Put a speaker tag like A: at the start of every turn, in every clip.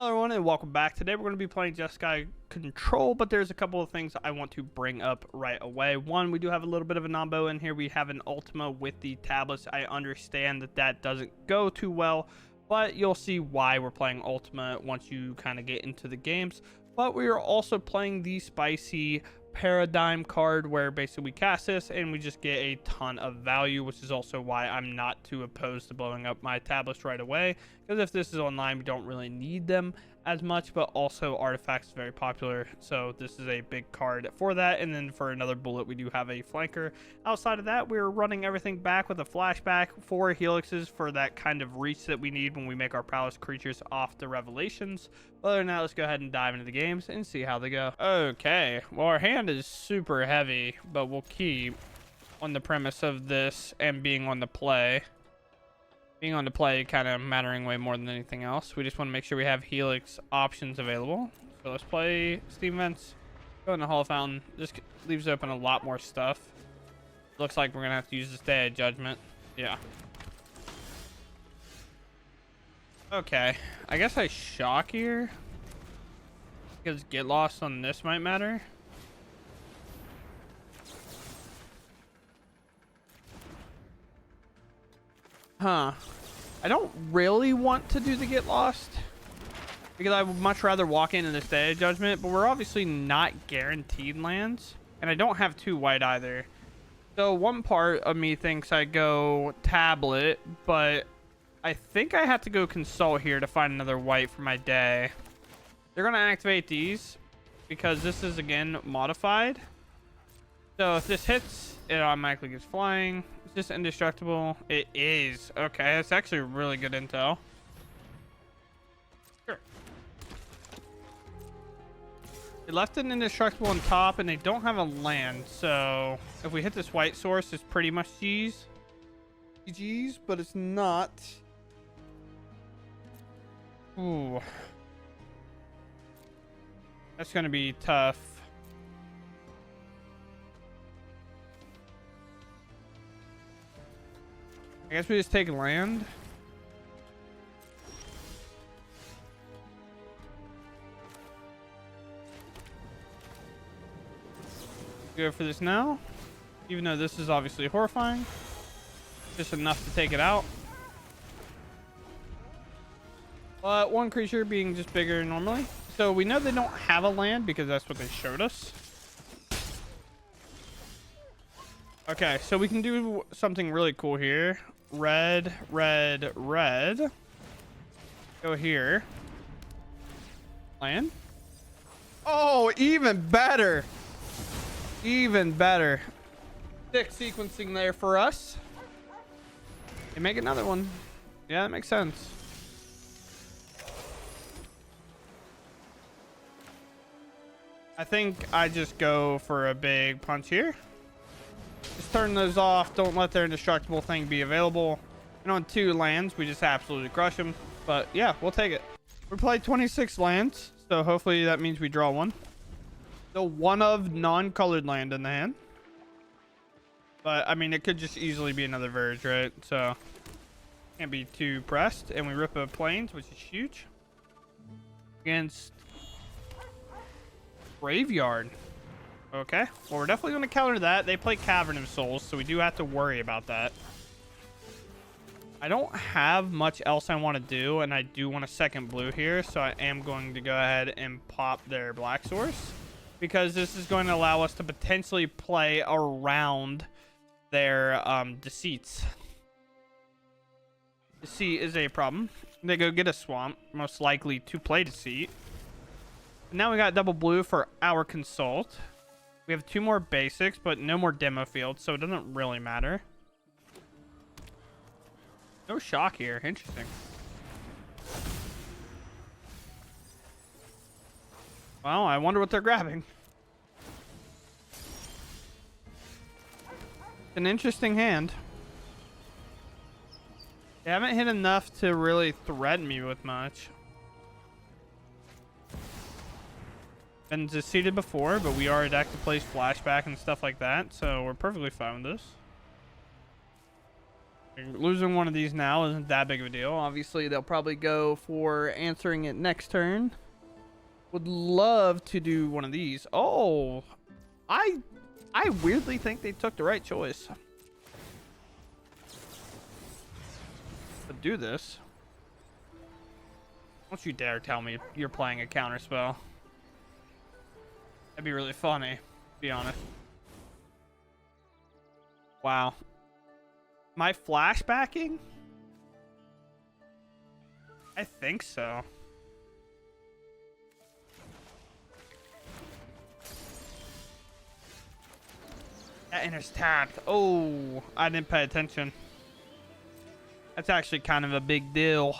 A: Hello everyone and welcome back. Today we're going to be playing Jeskai Control, but there's a couple of things I want to bring up right away. One, we do have a little bit of a nombo in here. We have an Ultima with the tablets. I understand that that doesn't go too well, but you'll see why we're playing Ultima once you kind of get into the games. But we are also playing the spicy paradigm card where basically we cast this and we just get a ton of value, which is also why I'm not too opposed to blowing up my tablets right away, because if this is online we don't really need them as much, but also artifacts is very popular, so this is a big card for that. And then for another bullet we do have a flanker. Outside of that, we're running everything back with a flashback, 4 helixes for that kind of reach that we need when we make our prowess creatures off the revelations. But other than that, let's go ahead and dive into the games and see how they go. Okay, well our hand is super heavy, but we'll keep on the premise of this and being on the play kind of mattering way more than anything else. We just want to make sure we have helix options available. So let's play steam vents, go in the hall fountain. This leaves open a lot more stuff. Looks like we're gonna have to use this day of judgment. Yeah, okay, I guess I shock here because get lost on this might matter. Huh. I don't really want to do the get lost because I would much rather walk into this day of judgment, but we're obviously not guaranteed lands, and I don't have 2 white either. So one part of me thinks I go tablet, but I think I have to go consult here to find another white for my day. They're going to activate these because this is again modified. So if this hits, it automatically gets flying. Is this indestructible? It is. Okay, that's actually really good intel. Sure. They left an indestructible on top, and they don't have a land. So if we hit this white source, it's pretty much G's. GG's, but it's not. Ooh. That's going to be tough. I guess we just take land. Go for this now, even though this is obviously horrifying. Just enough to take it out. But one creature being just bigger than normally. So we know they don't have a land because that's what they showed us. Okay, so we can do something really cool here. Red, red, red. Go here. Land. Oh, even better. Even better. Thick sequencing there for us. And make another one. Yeah, that makes sense. I think I just go for a big punch here. Just turn those off. Don't let their indestructible thing be available. And on 2 lands, we just absolutely crush them. But yeah, we'll take it. We played 26 lands, so hopefully that means we draw one. So 1 of non-colored land in the hand. But I mean, it could just easily be another Verge, right? So can't be too pressed. And we rip a Plains, which is huge. Against Graveyard. Okay, well we're definitely going to counter that. They play Cavern of Souls, so we do have to worry about that. I don't have much else I want to do, and I do want a second blue here, so I am going to go ahead and pop their black source, because this is going to allow us to potentially play around their deceits. Deceit is a problem. They go get a swamp, most likely to play Deceit. Now we got double blue for our consult. We have 2 more basics, but no more demo fields, so it doesn't really matter. No shock here. Interesting. Well, I wonder what they're grabbing. An interesting hand. They haven't hit enough to really threaten me with much. Been deceived before, but we are a deck to place flashback and stuff like that, so we're perfectly fine with this. Losing one of these now isn't that big of a deal. Obviously, they'll probably go for answering it next turn. Would love to do one of these. Oh, I weirdly think they took the right choice. But do this. Don't you dare tell me you're playing a counter spell. That'd be really funny, to be honest. Wow. My flashbacking? I think so. That enters tapped. Oh, I didn't pay attention. That's actually kind of a big deal.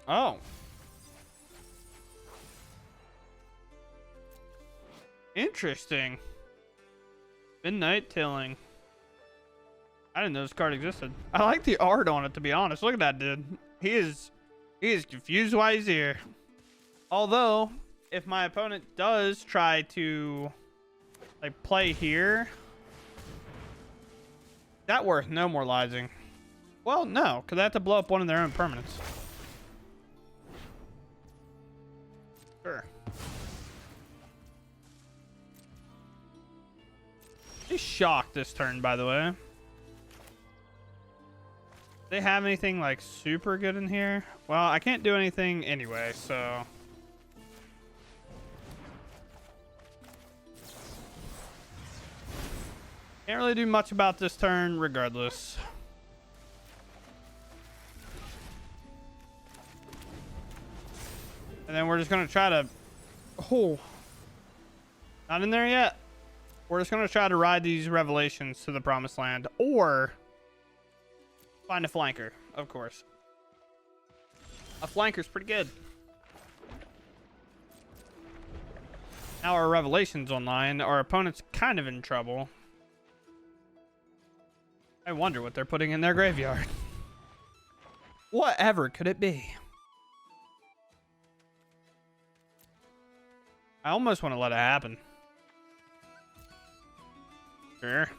A: Oh. Interesting. Midnight Tilling. I didn't know this card existed. I like the art on it, to be honest. Look at that dude. He is confused why he's here. Although, if my opponent does try to like play here, that worth no moralizing. Well, no, because they have to blow up one of their own permanents. Sure. He's shocked this turn, by the way. Do they have anything like super good in here? Well, I can't do anything anyway, so. Can't really do much about this turn regardless. And then we're just going to try to... Oh. Not in there yet. We're just going to try to ride these revelations to the promised land. Or find a flanker, of course. A flanker's pretty good. Now our revelation's online. Our opponent's kind of in trouble. I wonder what they're putting in their graveyard. Whatever could it be? I almost want to let it happen. Sure.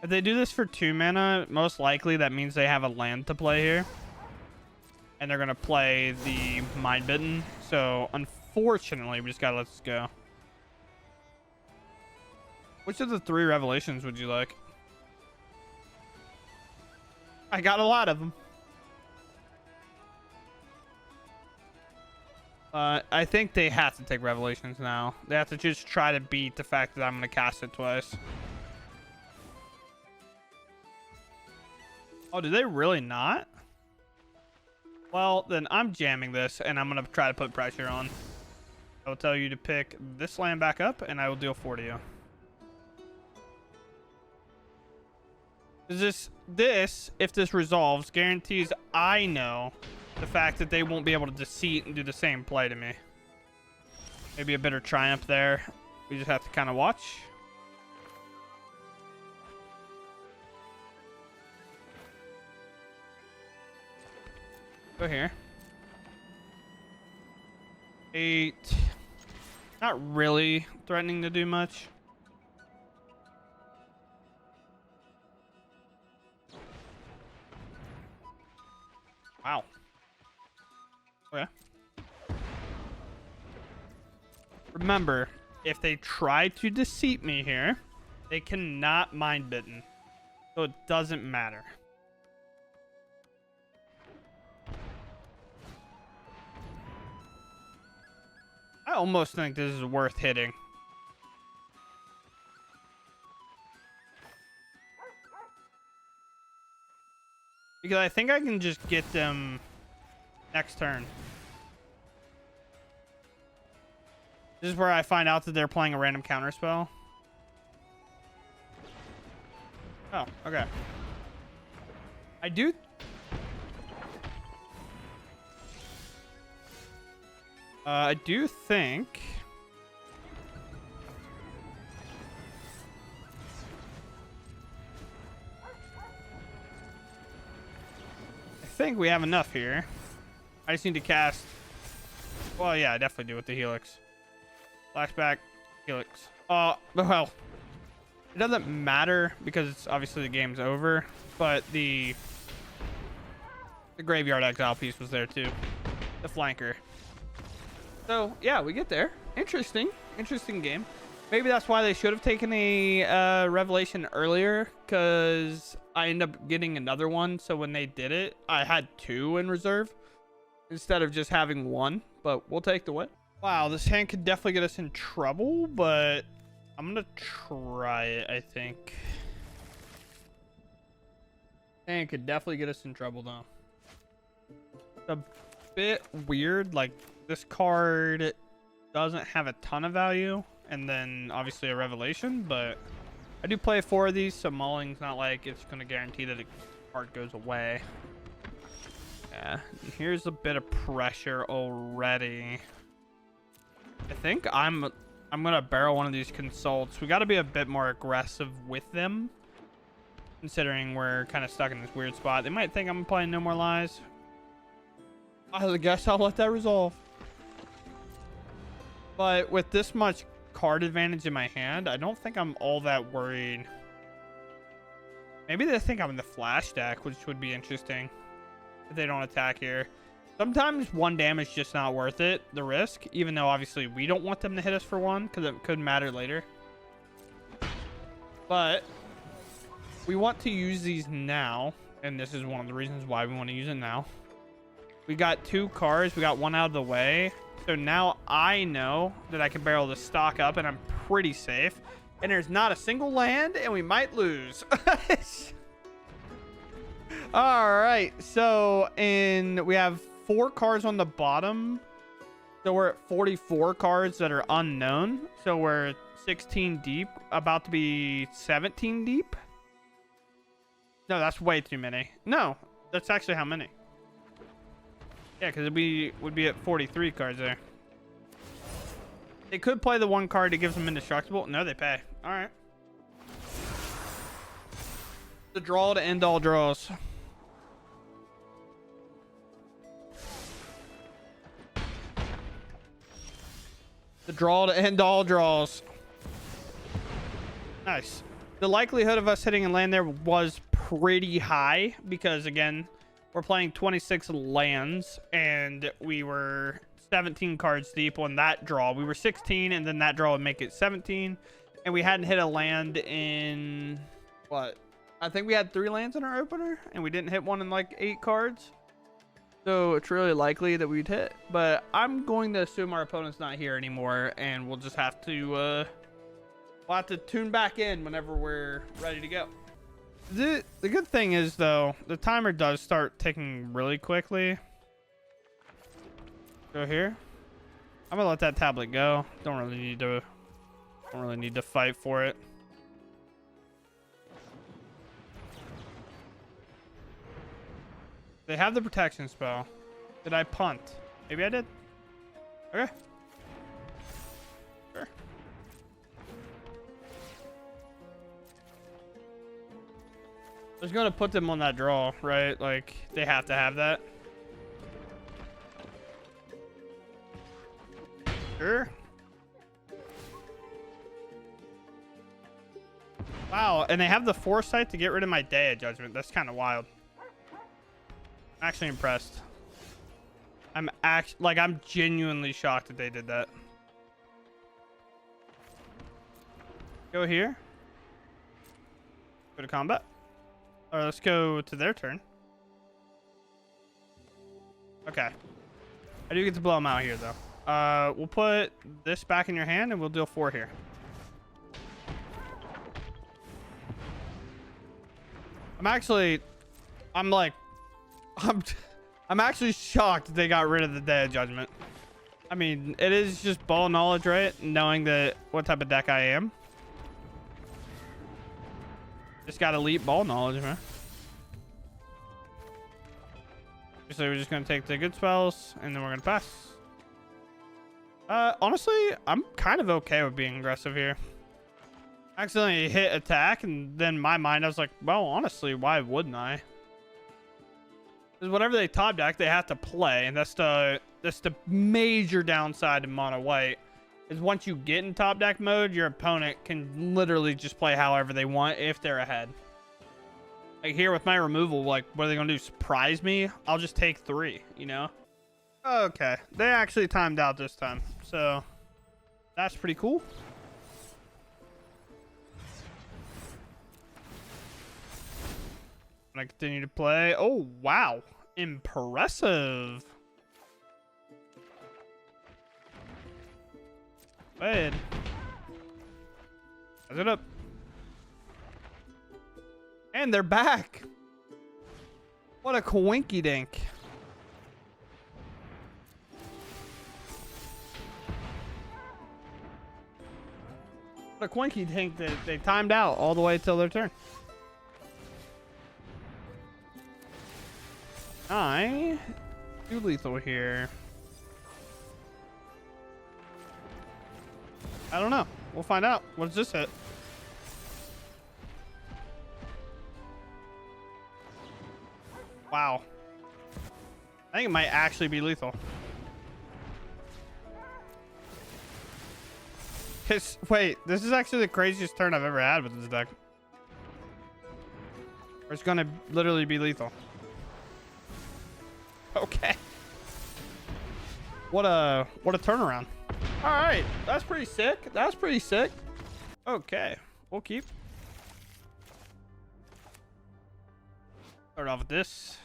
A: If they do this for 2 mana, most likely that means they have a land to play here. And they're going to play the Mind Bitten. So, unfortunately, we just got to let this go. Which of the 3 revelations would you like? I got a lot of them. I think they have to take revelations now. They have to just try to beat the fact that I'm going to cast it twice. Oh, did they really not? Well, then I'm jamming this, and I'm going to try to put pressure on. I will tell you to pick this land back up, and I will deal 4 to you. This, if this resolves, guarantees I know the fact that they won't be able to deceit and do the same play to me. Maybe a bitter triumph there. We just have to kind of watch. Go here. 8. Not really threatening to do much. Wow. Okay. Remember, if they try to deceive me here, they cannot Mind Bitten. So it doesn't matter. I almost think this is worth hitting. Because I think I can just get them next turn. This is where I find out that they're playing a random counter spell. Oh, okay. I do think we have enough here. I just need to cast. Well, yeah, I definitely do with the Helix. Flashback. Helix. Well, it doesn't matter because it's obviously the game's over, but the graveyard exile piece was there too. The flanker. So yeah, we get there. Interesting game. Maybe that's why they should have taken a revelation earlier, because I end up getting another one. So when they did it, I had 2 in reserve instead of just having 1. But we'll take the win. Wow, this hand could definitely get us in trouble, but I'm gonna try it. I think hand could definitely get us in trouble though. A bit weird, like this card doesn't have a ton of value, and then obviously a revelation, but I do play 4 of these, so mauling's not like it's gonna guarantee that a card goes away. Yeah, here's a bit of pressure already. I think I'm gonna barrel one of these consults. We got to be a bit more aggressive with them, considering we're kind of stuck in this weird spot. They might think I'm playing No More Lies. I guess I'll let that resolve. But with this much card advantage in my hand, I don't think I'm all that worried. Maybe they think I'm in the flash deck, which would be interesting if they don't attack here. Sometimes 1 damage just not worth it, the risk, even though obviously we don't want them to hit us for 1 because it could matter later. But we want to use these now, and this is one of the reasons why we want to use it now. We got 2 cards, we got 1 out of the way, so now I know that I can barrel the stock up and I'm pretty safe, and there's not a single land and we might lose. All right, so we have 4 cards on the bottom, so we're at 44 cards that are unknown, so we're 16 deep, about to be 17 deep. No, that's way too many. No, that's actually how many. Yeah, because would be at 43 cards there. They could play the 1 card that gives them indestructible. No, they pay. All right. The draw to end all draws. The draw to end all draws. Nice. The likelihood of us hitting a land there was pretty high because, again, we're playing 26 lands and we were 17 cards deep on that draw. We were 16 and then that draw would make it 17. And we hadn't hit a land in, what? I think we had 3 lands in our opener and we didn't hit one in like 8 cards. So it's really likely that we'd hit. But I'm going to assume our opponent's not here anymore and we'll just have to, we'll have to tune back in whenever we're ready to go. The good thing is, though, the timer does start ticking really quickly. Go here. I'm gonna let that tablet go. Don't really need to fight for it. They have the protection spell. Did I punt? Maybe I did. Okay. Sure. I was gonna put them on that draw, right? Like, they have to have that. Sure. Wow, and they have the foresight to get rid of my Day of Judgment. That's kind of wild. I'm actually impressed. I'm genuinely shocked that they did that. Go here. Go to combat. All right, let's go to their turn. Okay. I do get to blow them out here, though. We'll put this back in your hand, and we'll deal 4 here. I'm actually shocked that they got rid of the Day of Judgment. I mean, it is just ball knowledge, right? Knowing that what type of deck I am. Just got elite ball knowledge, man. So we're just gonna take the good spells and then we're gonna pass. Honestly, I'm kind of okay with being aggressive here. Accidentally hit attack, and then in my mind I was like, well, honestly, why wouldn't I? Because whatever they top deck, they have to play, and that's the major downside in mono white. is once you get in top deck mode, your opponent can literally just play however they want if they're ahead. Like here with my removal, like what are they gonna do? Surprise me? I'll just take 3, you know? Okay, they actually timed out this time, so that's pretty cool. I continue to play. Oh, wow. Impressive. Go ahead. Pass it up. And they're back. What a coinky dink. What a coinky dink that they timed out all the way till their turn. I do lethal here. I don't know. We'll find out. What does this hit? Wow. I think it might actually be lethal. Wait, this is actually the craziest turn I've ever had with this deck. It's gonna literally be lethal. Okay. What a turnaround. All right, that's pretty sick. That's pretty sick. Okay, we'll keep. Start off with this.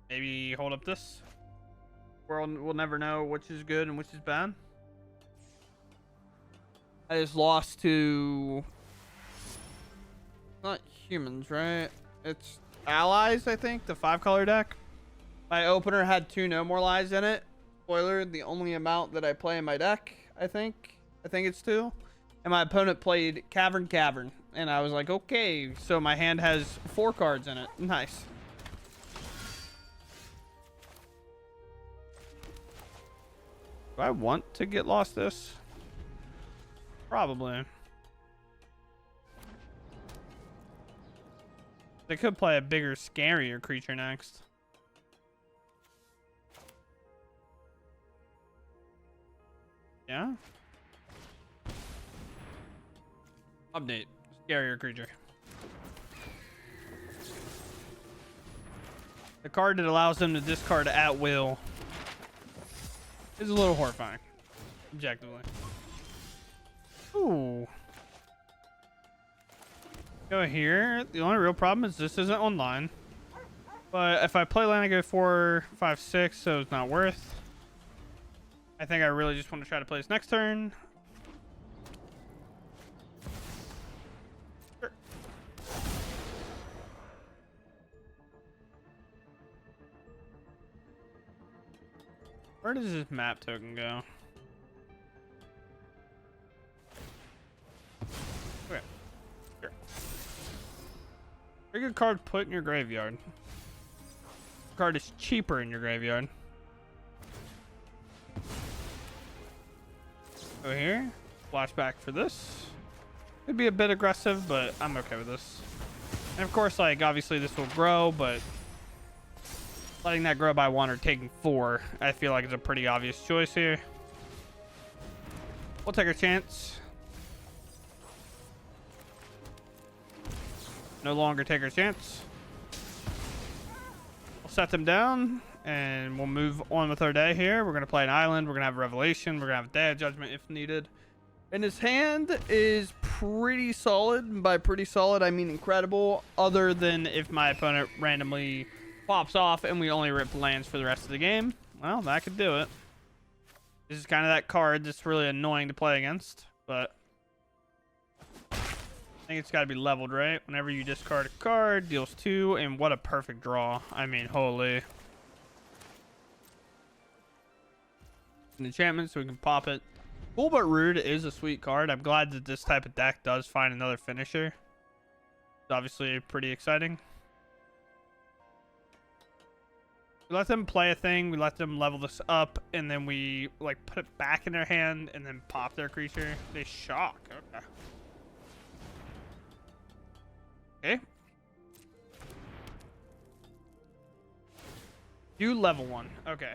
A: Maybe hold up this. We'll never know which is good and which is bad. I just lost to not humans, right? It's allies, I think. The 5-color deck. My opener had 2 no more lies in it. Spoiler, the only amount that I play in my deck, I think it's 2. And my opponent played Cavern. And I was like, okay, so my hand has 4 cards in it. Nice. Do I want to get lost this? Probably. They could play a bigger, scarier creature next. Yeah. Update. Scarier creature. The card that allows them to discard at will is a little horrifying, objectively. Ooh. Go here. The only real problem is this isn't online. But if I play land, I go 4, 5, 6, so it's not worth. I think I really just want to try to play this next turn. Sure. Where does this map token go? Okay. Sure. Very good card put in your graveyard. Card is cheaper in your graveyard. Go here. Flashback for this. Could be a bit aggressive, but I'm okay with this. And of course, like, obviously this will grow, but letting that grow by 1 or taking 4, I feel like is a pretty obvious choice here. We'll take our chance. No longer take our chance. We'll set them down. And we'll move on with our day here. We're going to play an island. We're going to have a revelation. We're going to have a day of judgment if needed. And his hand is pretty solid. And by pretty solid, I mean incredible. Other than if my opponent randomly pops off and we only rip lands for the rest of the game. Well, that could do it. This is kind of that card that's really annoying to play against. But I think it's got to be leveled, right? Whenever you discard a card, deals 2. And what a perfect draw. I mean, holy. Enchantment, so we can pop it. Cool but Rude is a sweet card. I'm glad that this type of deck does find another finisher. It's obviously pretty exciting. We let them play a thing, we let them level this up, and then we like put it back in their hand and then pop their creature. They shock. Okay. Okay. Do level 1. Okay.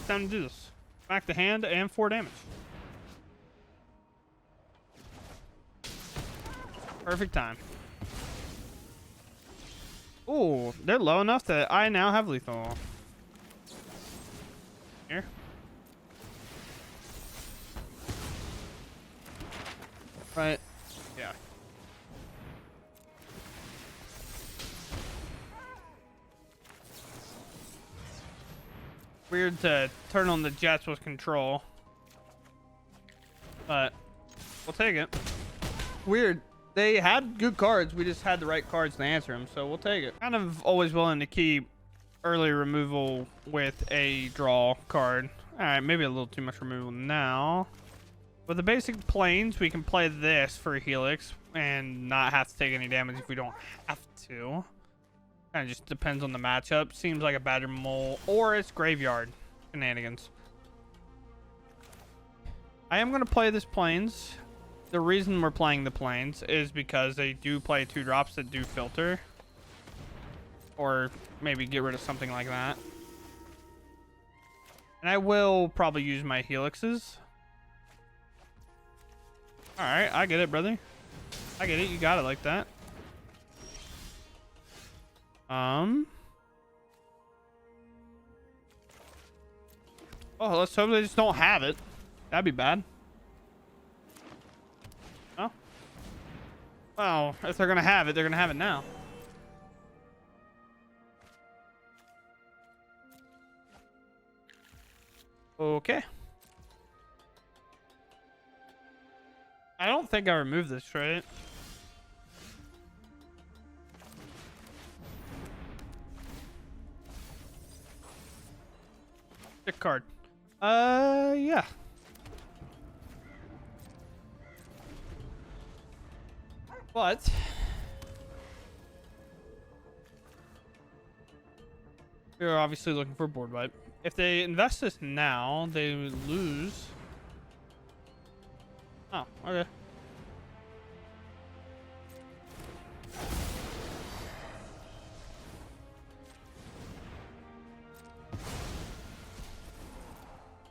A: time to do this. Back the hand and 4 damage. Perfect time. Ooh, they're low enough that I now have lethal. Here. Right. Yeah. Weird to turn on the jets with control. But we'll take it. Weird. They had good cards. We just had the right cards to answer them, so we'll take it. Kind of always willing to keep early removal with a draw card. All right, maybe a little too much removal now. With the basic planes, we can play this for a Helix and not have to take any damage if we don't have to. Kind of just depends on the matchup. Seems like a Badger Mole or it's Graveyard shenanigans. I am going to play this planes. The reason we're playing the planes is because they do play 2 drops that do filter. Or maybe get rid of something like that. And I will probably use my Helixes. Alright, I get it, brother. I get it. You got it like that. Oh, let's hope they just don't have it. That'd be bad. Oh. Well, if they're gonna have it, they're gonna have it now. Okay. I don't think I removed this, right? Pick card. Yeah. But we're obviously looking for a board wipe. If they invest this now, they would lose. Oh, okay.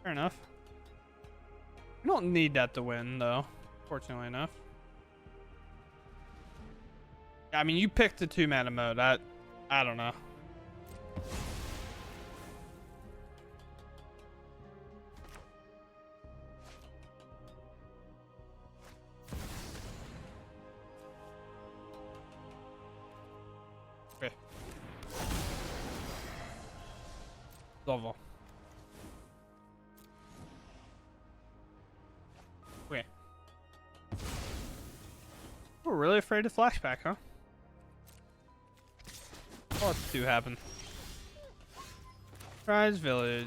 A: Fair enough. We don't need that to win, though. Fortunately enough. I mean, you picked the 2-mana mode. I don't know. Okay. Level. Okay. We're really afraid of flashback, huh? What's to happen? Rise Village.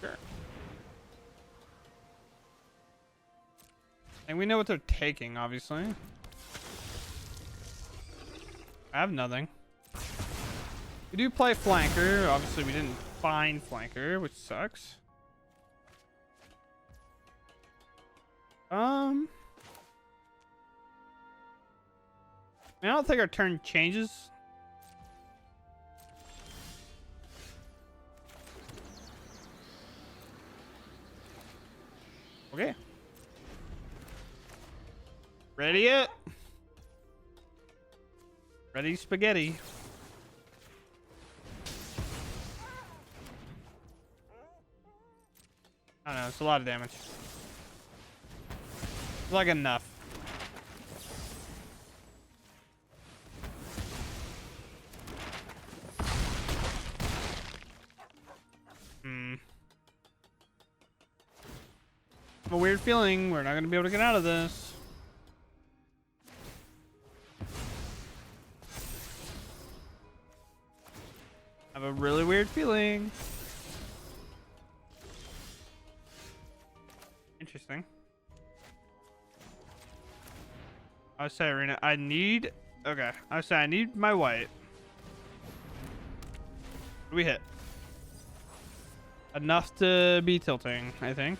A: Sure. And we know what they're taking, obviously. I have nothing. We do play flanker. Obviously, we didn't find flanker, which sucks. I don't think our turn changes. Okay. Ready it? Ready spaghetti. I don't know, it's a lot of damage. It's like enough. A weird feeling we're not going to be able to get out of this. I have a really weird feeling. Interesting. I would say Arena. I need. Okay. I would say I need my white. What do we hit? Enough to be tilting, I think.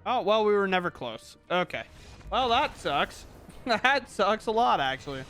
A: Oh, well, we were never close. Okay. Well, that sucks. That sucks a lot, actually.